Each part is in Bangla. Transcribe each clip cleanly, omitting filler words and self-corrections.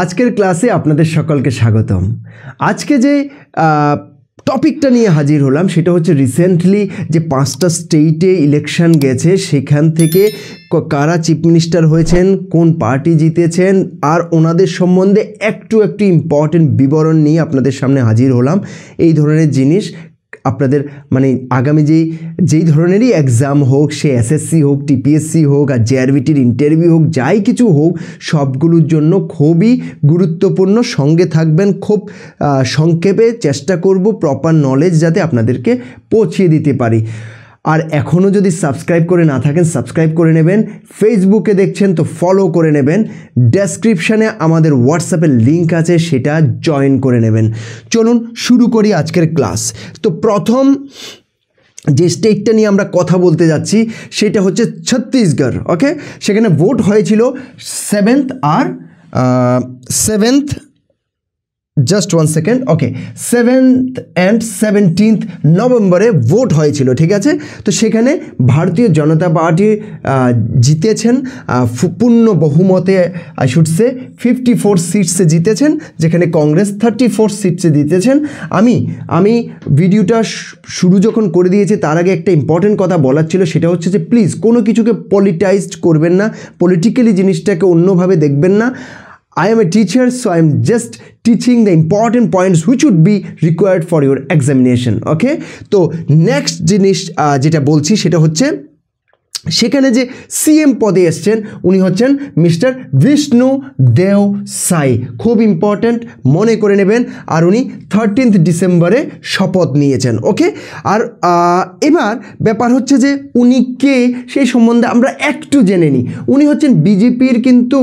আজকের ক্লাসে আপনাদের সকলকে স্বাগতম। আজকে যে টপিকটা নিয়ে হাজির হলাম সেটা হচ্ছে রিসেন্টলি যে 5টা স্টেটে ইলেকশন গেছে, সেখান থেকে কারা চিফ মিনিস্টার হয়েছেন, কোন পার্টি জিতেছেন, আর ওনাদের সম্বন্ধে একটু ইম্পর্টেন্ট বিবরণ নিয়ে আপনাদের সামনে হাজির হলাম। এই ধরনের জিনিস আপনাদের মানে আগামী যেই ধরনেরই এক্সাম হোক, সে এসএসসি হোক, টিপিএসসি হোক, আর জেআরবিটির ইন্টারভিউ হোক, যাই কিছু হোক, সবগুলোর জন্য খুবই গুরুত্বপূর্ণ। সঙ্গে থাকবেন, খুব সংক্ষেপে চেষ্টা করব প্রপার নলেজ যাতে আপনাদেরকে পৌঁছিয়ে দিতে পারি। আর এখনও যদি সাবস্ক্রাইব করে না থাকেন সাবস্ক্রাইব করে নেবেন, ফেসবুকে দেখছেন তো ফলো করে নেবেন, ডেসক্রিপশানে আমাদের হোয়াটসঅ্যাপের লিঙ্ক আছে, সেটা জয়েন করে নেবেন। চলুন শুরু করি আজকের ক্লাস। তো প্রথম যে স্টেটটা নিয়ে আমরা কথা বলতে যাচ্ছি সেটা হচ্ছে ছত্তিশগড়। ওকে, সেখানে ভোট হয়েছিল 7th R 7th and 17th নভেম্বরে ভোট হয়েছিল, ঠিক আছে। তো সেখানে ভারতীয় জনতা পার্টি জিতেছেন পূর্ণ বহুমতে, আই শুড সে 54 সিটসে জিতেছেন, যেখানে কংগ্রেস 34 সিটসে জিতেছেন। আমি ভিডিওটা শুরু যখন করে দিয়েছি তার আগে একটা ইম্পর্টেন্ট কথা বলার ছিল, সেটা হচ্ছে যে প্লিজ কোনো কিছুকে পলিটাইজড করবেন না, পলিটিক্যালি জিনিসটাকে অন্যভাবে দেখবেন না। I am a teacher, so I am just teaching the important points which would be required for your examination. Okay, তো নেক্সট জিনিস যেটা বলছি সেটা হচ্ছে সেখানে যে সিএম পদে এসছেন উনি হচ্ছেন মিস্টার বিষ্ণু দেও সাই, খুব ইম্পর্ট্যান্ট, মনে করে নেবেন। আর উনি 13th ডিসেম্বরে শপথ নিয়েছেন। ওকে, আর এবার ব্যাপার হচ্ছে যে উনি কে সেই সম্বন্ধে আমরা একটু জেনে নিই। উনি হচ্ছেন বিজেপির কিন্তু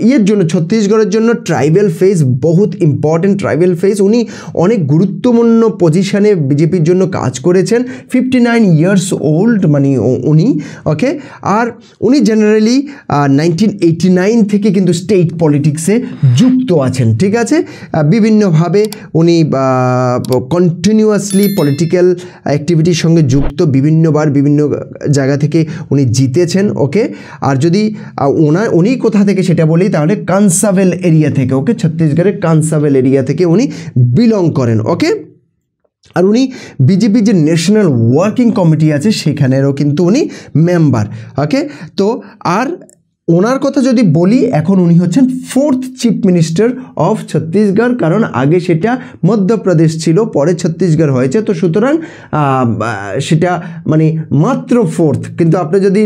ইয়ের জন্য, ছত্তিশগড়ের জন্য ট্রাইবেল ফেস, বহুত ইম্পর্ট্যান্ট ট্রাইবেল ফেস। উনি অনেক গুরুত্বপূর্ণ পজিশানে বিজেপির জন্য কাজ করেছেন। 59 ইয়ার্স ওল্ড মানে উনি। ওকে, আর উনি জেনারেলি 1989 থেকে কিন্তু স্টেট পলিটিক্সে যুক্ত আছেন, ঠিক আছে। বিভিন্নভাবে উনি কন্টিনিউয়াসলি পলিটিক্যাল অ্যাক্টিভিটির সঙ্গে যুক্ত, বিভিন্নবার বিভিন্ন জায়গা থেকে উনি জিতেছেন। ওকে, আর যদি উনি কোথা থেকে সেটা বলি তাহলে কানসাভেল এরিয়া থেকে। ওকে, ছত্তিশগড়ের কানসাভেল এরিয়া থেকে উনি বিলং করেন। ওকে, আর উনি বিজেপি যে ন্যাশনাল ওয়ার্কিং কমিটি আছে সেখানেরও কিন্তু উনি মেম্বার। ওকে, তো আর ওনার কথা যদি বলি, এখন উনি হচ্ছেন 4th chief minister of Chhattisgarh, কারণ আগে সেটা মধ্যপ্রদেশ ছিল, পরে ছত্তিশগড় হয়েছে। তো সুতরাং সেটা মানে মাত্র 4th, কিন্তু আপনি যদি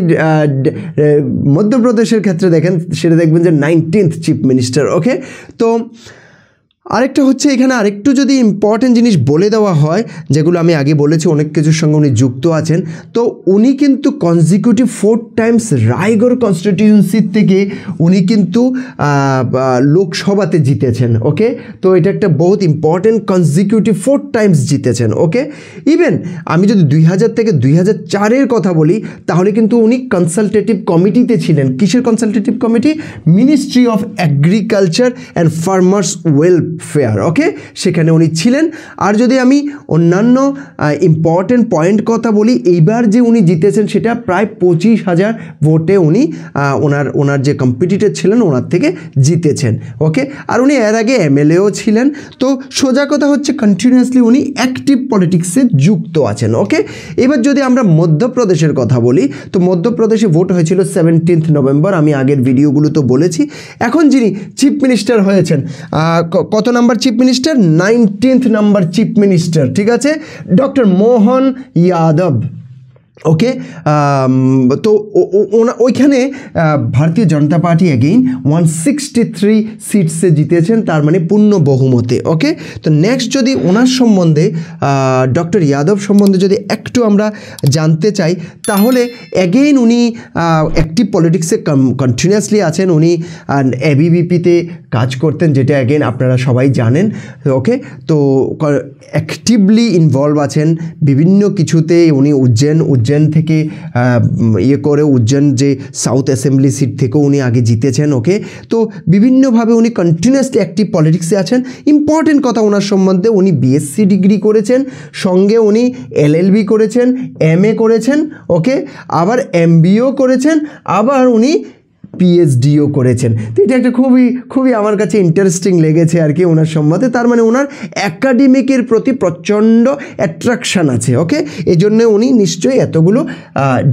মধ্যপ্রদেশের ক্ষেত্রে দেখেন সেটা দেখবেন যে 19th চিফ মিনিস্টার। ওকে, তো আরেকটা হচ্ছে এখানে আরেকটু যদি ইম্পর্টেন্ট জিনিস বলে দেওয়া হয়, যেগুলো আমি আগে বলেছি অনেক কিছুর সঙ্গে উনি যুক্ত আছেন। তো উনি কিন্তু কনজিকিউটিভ 4 টাইমস রায়গড় কনস্টিটিউয়েন্সির থেকে উনি কিন্তু লোকসভাতে জিতেছেন। ওকে, তো এটা একটা বহুত ইম্পর্টেন্ট, কনজিকিউটিভ 4 টাইমস জিতেছেন। ওকে, ইভেন আমি যদি 2000 থেকে 2004-এর কথা বলি তাহলে কিন্তু উনি কনসালটেটিভ কমিটিতে ছিলেন। কিসের consultative committee? Ministry of agriculture and farmers welfare. Okay, সেখানে উনি ছিলেন। আর যদি আমি অন্যান্য ইম্পর্টেন্ট পয়েন্ট কথা বলি, এইবার যে উনি জিতেছেন সেটা প্রায় 25,000 ভোটে উনি ওনার যে কম্পিটিটর ছিলেন ওনার থেকে জিতেছেন। ওকে, আর উনি এর আগে এমএলএও ছিলেন। তো সোজা কথা হচ্ছে কন্টিনিউয়াসলি উনি অ্যাক্টিভ পলিটিক্সে যুক্ত আছেন। ওকে, এবার যদি আমরা মধ্যপ্রদেশের কথা বলি, তো মধ্যপ্রদেশে ভোট হয়েছিল 17th নভেম্বর, আমি আগের ভিডিওগুলো তো বলেছি। এখন যিনি চিফ মিনিস্টার হয়েছেন, কত number chief minister? 19th number chief minister, ঠিক আছে, ডক্টর মোহন যাদব। ওকে, তো ওইখানে ভারতীয় জনতা পার্টি এগেইন 163 সিটসে জিতেছেন, তার মানে পূর্ণ বহুমতে। ওকে, তো নেক্সট যদি ওনার সম্বন্ধে ডক্টর যাদব সম্বন্ধে যদি একটু আমরা জানতে চাই তাহলে এগেইন উনি অ্যাক্টিভ পলিটিক্সে কন্টিনিউয়াসলি আছেন। উনি এবিভিপিতে কাজ করতেন, যেটা এগেইন আপনারা সবাই জানেন। ওকে, তো অ্যাক্টিভলি ইনভলভ আছেন বিভিন্ন কিছুতে। উনি উজ্জৈন থেকে উজ্জৈন যে সাউথ অ্যাসেম্বলি সিট থেকেও উনি আগে জিতেছেন। ওকে, তো বিভিন্নভাবে উনি কন্টিনিউয়াসলি অ্যাক্টিভ পলিটিক্সে আছেন। ইম্পর্টেন্ট কথা ওনার সম্বন্ধে, উনি বিএসসি ডিগ্রি করেছেন, সঙ্গে উনি এলএলবি করেছেন, এমএ করেছেন। ওকে, আবার এমবিও করেছেন, আবার উনি পিএইচডিও করেছেন। তো এটা একটা খুবই আমার কাছে ইন্টারেস্টিং লেগেছে আর কি ওনার সম্বন্ধে। তার মানে ওনার অ্যাকাডেমিকের প্রতি প্রচণ্ড অ্যাট্রাকশান আছে। ওকে, এই জন্য উনি নিশ্চয়ই এতগুলো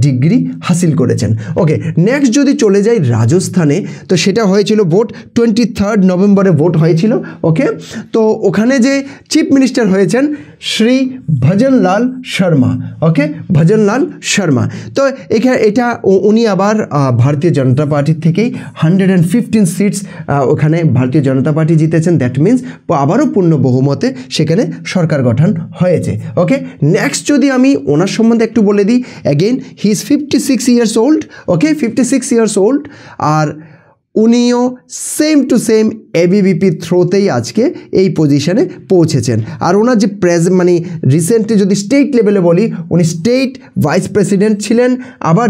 ডিগ্রি হাসিল করেছেন। ওকে, নেক্সট যদি চলে যাই রাজস্থানে, তো সেটা হয়েছিল ভোট 23 নভেম্বরে ভোট হয়েছিল। ওকে, তো ওখানে যে চিফ মিনিস্টার হয়েছেন শ্রী ভজনলাল শর্মা। ওকে, ভজনলাল শর্মা। তো এটা উনি আবার ভারতীয় জনতা পার্টির থেকেই 115 সিটস ওখানে ভারতীয় জনতা পার্টি জিতেছেন। দ্যাট মিনস আবারও পূর্ণ বহুমতে সেখানে সরকার গঠন হয়েছে। ওকে, নেক্সট যদি আমি ওনার সম্বন্ধে একটু বলে দিই, again he is 56 years old. Okay, 56 years old. আর উনিও সেম টু সেম এবিভিপি থ্রোতেই আজকে এই পজিশনে পৌঁছেছেন। আর ওনার যে মানে রিসেন্টলি যদি স্টেট লেভেলে বলি, উনি স্টেট ভাইস প্রেসিডেন্ট ছিলেন, আবার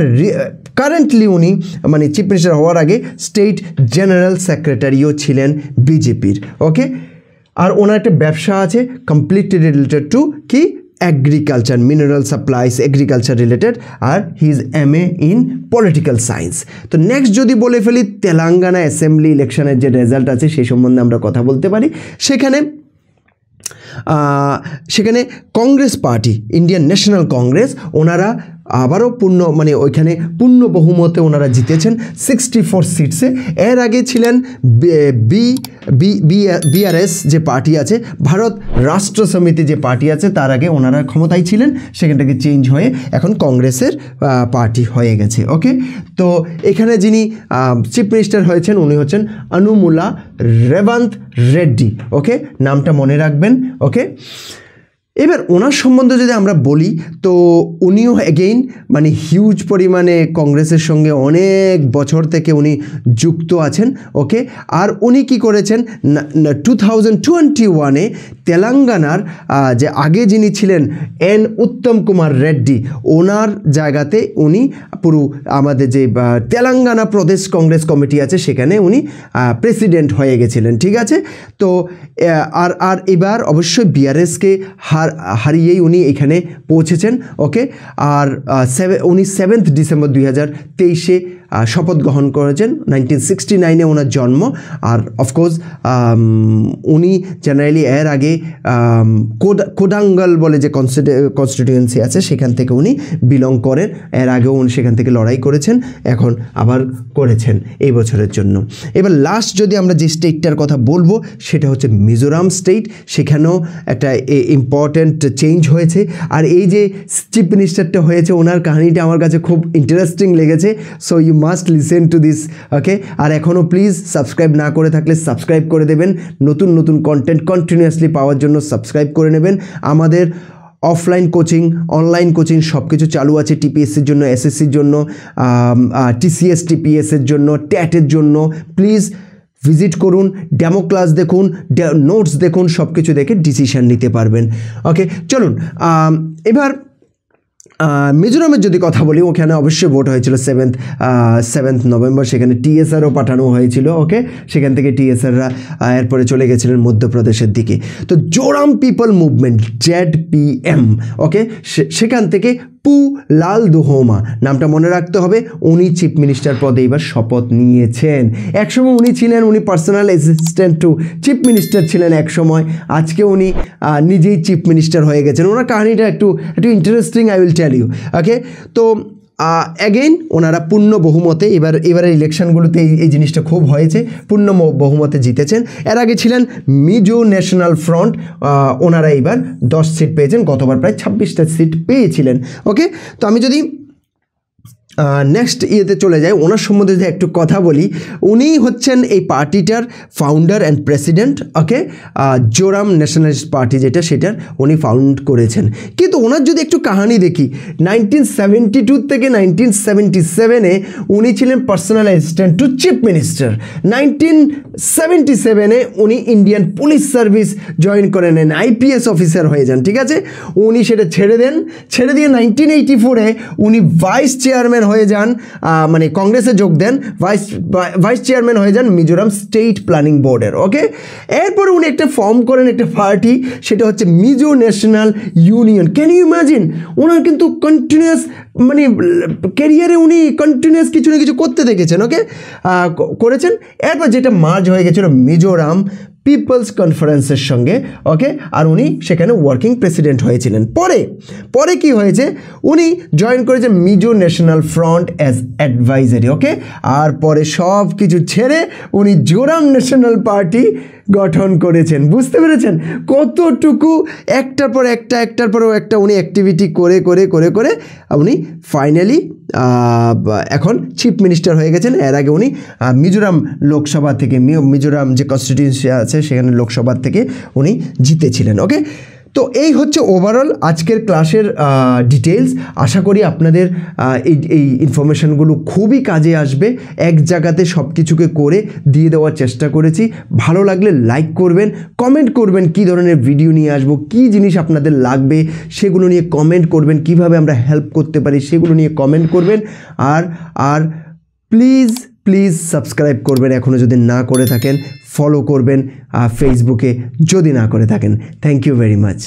কারেন্টলি উনি মানে চিফ মিনিস্টার হওয়ার আগে স্টেট জেনারেল সেক্রেটারিও ছিলেন বিজেপির। ওকে, আর ওনার একটা ব্যবসা আছে কমপ্লিটলি রিলেটেড টু কি agriculture, mineral supplies, agriculture related. আর he is MA in political science. তো নেক্সট যদি বলে ফেলি তেলেঙ্গানা অ্যাসেম্বলি ইলেকশনের যে রেজাল্ট আছে সেই সম্বন্ধে আমরা কথা বলতে পারি। সেখানে Congress party, Indian national Congress, ওনারা আবারও মানে ওইখানে পূর্ণ বহুমতে ওনারা জিতেছেন 64 সিটসে। এর আগে ছিলেন BRS যে পার্টি আছে, ভারত রাষ্ট্র সমিতি যে পার্টি আছে, তার আগে ওনারা ক্ষমতায় ছিলেন, সেখান থেকে চেঞ্জ হয়ে এখন কংগ্রেসের পার্টি হয়ে গেছে। ওকে, তো এখানে যিনি চিফ মিনিস্টার হয়েছেন উনি হচ্ছেন অনুমুলা রেবন্ত রেড্ডি। ওকে, নামটা মনে রাখবেন। ওকে, এবার ওনার সম্বন্ধে যদি আমরা বলি, তো উনিও অ্যাগেইন মানে হিউজ পরিমাণে কংগ্রেসের সঙ্গে অনেক বছর থেকে উনি যুক্ত আছেন। ওকে, আর উনি কি করেছেন 2021-এ তেলেঙ্গানার যে আগে যিনি ছিলেন উত্তম কুমার রেড্ডি, ওনার জায়গাতে উনি পুরো আমাদের যে তেলেঙ্গানা প্রদেশ কংগ্রেস কমিটি আছে সেখানে উনি প্রেসিডেন্ট হয়ে গেছিলেন। ঠিক আছে, তো আর এবার অবশ্যই বিআরএসকে হারিয়েই উনি এখানে পৌঁছেছেন। ওকে, আর উনি 7 ডিসেম্বর 2023-এ শপথ গ্রহণ করেছেন। 1969-এ ওনার জন্ম। আর অফকোর্স উনি জেনারেলি এর আগে কোডাঙ্গল বলে যে কনস্টিটিউয়েন্সি আছে সেখান থেকে উনি বিলং করেন। এর আগেও উনি সেখান থেকে লড়াই করেছেন, এখন আবার করেছেন এই বছরের জন্য। এবার লাস্ট যদি আমরা যে স্টেটটার কথা বলবো সেটা হচ্ছে মিজোরাম স্টেট। সেখানেও একটা ইম্পর্ট্যান্ট চেঞ্জ হয়েছে। আর এই যে চিফ মিনিস্টারটা হয়েছে ওনার কাহিনীটা আমার কাছে খুব ইন্টারেস্টিং লেগেছে। So you must listen to this. Okay, আর এখনও প্লিজ সাবস্ক্রাইব না করে থাকলে সাবস্ক্রাইব করে দেবেন। নতুন নতুন কন্টেন্ট কন্টিনিউয়াসলি পাওয়ার জন্য সাবস্ক্রাইব করে নেবেন। আমাদের অফলাইন কোচিং, অনলাইন কোচিং সব কিছু চালু আছে টিপিএসসির জন্য, এসএসসির জন্য, TCS TPS-এর জন্য, ট্যাটের জন্য। প্লিজ ভিজিট করুন, ডেমো ক্লাস দেখুন, নোটস দেখুন, সব কিছু দেখে ডিসিশন নিতে পারবেন। ওকে, চলুন এবার মিজোরামের যদি কথা বলি, ওখানে অবশ্যই ভোট হয়েছিল 7 নভেম্বর। সেখানে TSRও পাঠানো হয়েছিল। ওকে, সেখান থেকে TSRরা এরপরে চলে গেছিলেন মধ্যপ্রদেশের দিকে। তো জোরাম পিপল মুভমেন্ট ZPM, ওকে, সেখান থেকে পু লাল দুহোমা, নামটা মনে রাখতে হবে। উনি চিফ মিনিস্টার পদে এবার শপথ নিয়েছেন। একসময় উনি personal assistant to chief minister ছিলেন একসময়। আজকে উনি নিজেই চিফ মিনিস্টার হয়ে গেছেন। ওনার কাহিনীটা একটু interesting, I will tell you. Okay, তো অ্যাগেইন ওনারা পূর্ণ বহুমতে এবারের ইলেকশনগুলোতে এই জিনিসটা খুব হয়েছে, পূর্ণ বহুমতে জিতেছেন। এর আগে ছিলেন মিজো ন্যাশনাল ফ্রন্ট, ওনারা এবার 10 সিট পেয়েছেন, গতবার প্রায় 26টা সিট পেয়েছিলেন। ওকে, তো আমি যদি নেক্সট ইয়েতে চলে যাই, ওনার সম্বন্ধে যদি একটু কথা বলি, উনি হচ্ছেন এই পার্টিটার founder and president. Okay, Zoram Nationalist Party যেটা, সেটার উনি ফাউন্ড করেছেন। কিন্তু ওনার যদি একটু কাহিনী দেখি, 1972 থেকে 1977-এ উনি ছিলেন personal assistant to chief minister. 1977-এ উনি ইন্ডিয়ান পুলিশ সার্ভিস জয়েন করে নেন, IPS অফিসার হয়ে যান। ঠিক আছে, উনি সেটা ছেড়ে দিয়ে 1984-এ উনি ভাইস চেয়ারম্যান হয়ে যান, মানে কংগ্রেসে যোগ দেন, ভাইস চেয়ারম্যান হয়ে যান মিজোরাম স্টেট প্ল্যানিং বোর্ডের। ওকে, এরপরে উনি একটা ফর্ম করেন একটা পার্টি, সেটা হচ্ছে Mizo National Union. Can you imagine? ওনার কিন্তু কন্টিনিউয়াস মানে ক্যারিয়ারে উনি কন্টিনিউয়াস কিছু না কিছু করতে দেখেছেন, ওকে করেছেন। এরপর যেটা মার্জ হয়ে গেছিলো মিজোরাম পিপলস কনফারেন্সের সঙ্গে, ওকে, আর উনি সেখানে ওয়ার্কিং প্রেসিডেন্ট হয়েছিলেন। পরে কি হয়েছে, উনি জয়েন করেছেন Mizo National Front as advisory, okay, আর পরে সব কিছু ছেড়ে উনি জোরাম ন্যাশনাল পার্টি গঠন করেছেন। বুঝতে পেরেছেন কতটুকু একটার পর একটা উনি অ্যাক্টিভিটি করে উনি ফাইনালি এখন চিফ মিনিস্টার হয়ে গেছেন। এর আগে উনি মিজোরাম লোকসভা থেকে, মিজোরাম যে কনস্টিটিউয়েন্সি আছে সেখানে লোকসভা থেকে উনি জিতেছিলেন, ওকে। তো এই হচ্ছে ওভারঅল আজকের ক্লাসের ডিটেলস। আশা করি আপনাদের এই ইনফরমেশানগুলো খুবই কাজে আসবে। এক জায়গাতে সব কিছুকে করে দিয়ে দেওয়ার চেষ্টা করেছি। ভালো লাগলে লাইক করবেন, কমেন্ট করবেন কী ধরনের ভিডিও নিয়ে আসবো, কী জিনিস আপনাদের লাগবে সেগুলো নিয়ে কমেন্ট করবেন, কিভাবে আমরা হেল্প করতে পারি সেগুলো নিয়ে কমেন্ট করবেন। আর প্লিজ সাবস্ক্রাইব করবেন এখনও যদি না করে থাকেন, ফলো করবেন ফেসবুকে যদি না করে থাকেন। Thank you very much.